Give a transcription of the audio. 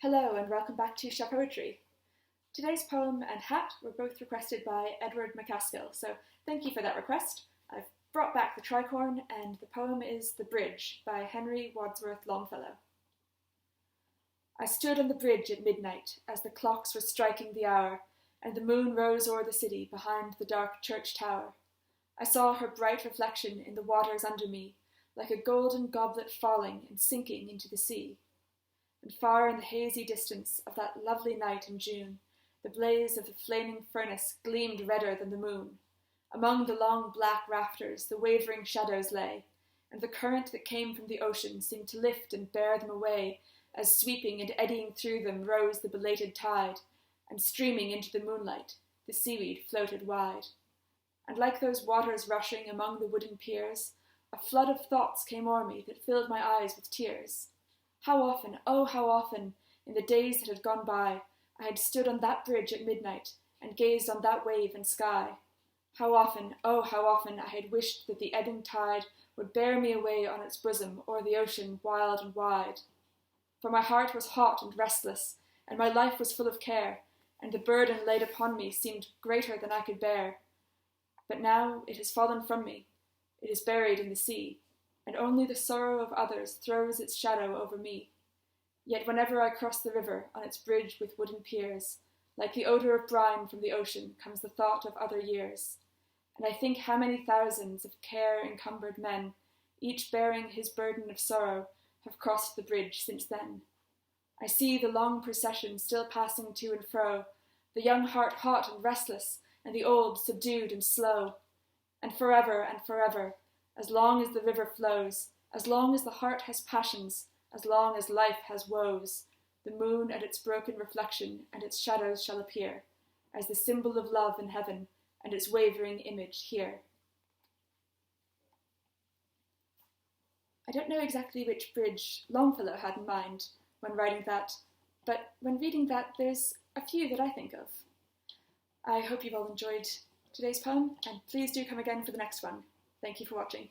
Hello and welcome back to Chapeauetry. Today's poem and hat were both requested by Edward McCaskill, so thank you for that request. I've brought back the tricorn and the poem is The Bridge by Henry Wadsworth Longfellow. I stood on the bridge at midnight as the clocks were striking the hour and the moon rose o'er the city behind the dark church tower. I saw her bright reflection in the waters under me, like a golden goblet falling and sinking into the sea. And far in the hazy distance of that lovely night in June, the blaze of the flaming furnace gleamed redder than the moon. Among the long black rafters the wavering shadows lay, and the current that came from the ocean seemed to lift and bear them away, as sweeping and eddying through them rose the belated tide, and streaming into the moonlight, the seaweed floated wide. And like those waters rushing among the wooden piers, a flood of thoughts came o'er me that filled my eyes with tears. How often, oh how often, in the days that had gone by, I had stood on that bridge at midnight, and gazed on that wave and sky. How often, oh how often, I had wished that the ebbing tide would bear me away on its bosom o'er the ocean wild and wide. For my heart was hot and restless, and my life was full of care, and the burden laid upon me seemed greater than I could bear. But now it has fallen from me, it is buried in the sea, and only the sorrow of others throws its shadow over me. Yet whenever I cross the river on its bridge with wooden piers, like the odour of brine from the ocean comes the thought of other years. And I think how many thousands of care-encumbered men, each bearing his burden of sorrow, have crossed the bridge since then. I see the long procession still passing to and fro, the young heart hot and restless, and the old subdued and slow. And forever, as long as the river flows, as long as the heart has passions, as long as life has woes, the moon and its broken reflection and its shadows shall appear, as the symbol of love in heaven and its wavering image here. I don't know exactly which bridge Longfellow had in mind when writing that, but when reading that, there's a few that I think of. I hope you've all enjoyed today's poem, and please do come again for the next one. Thank you for watching.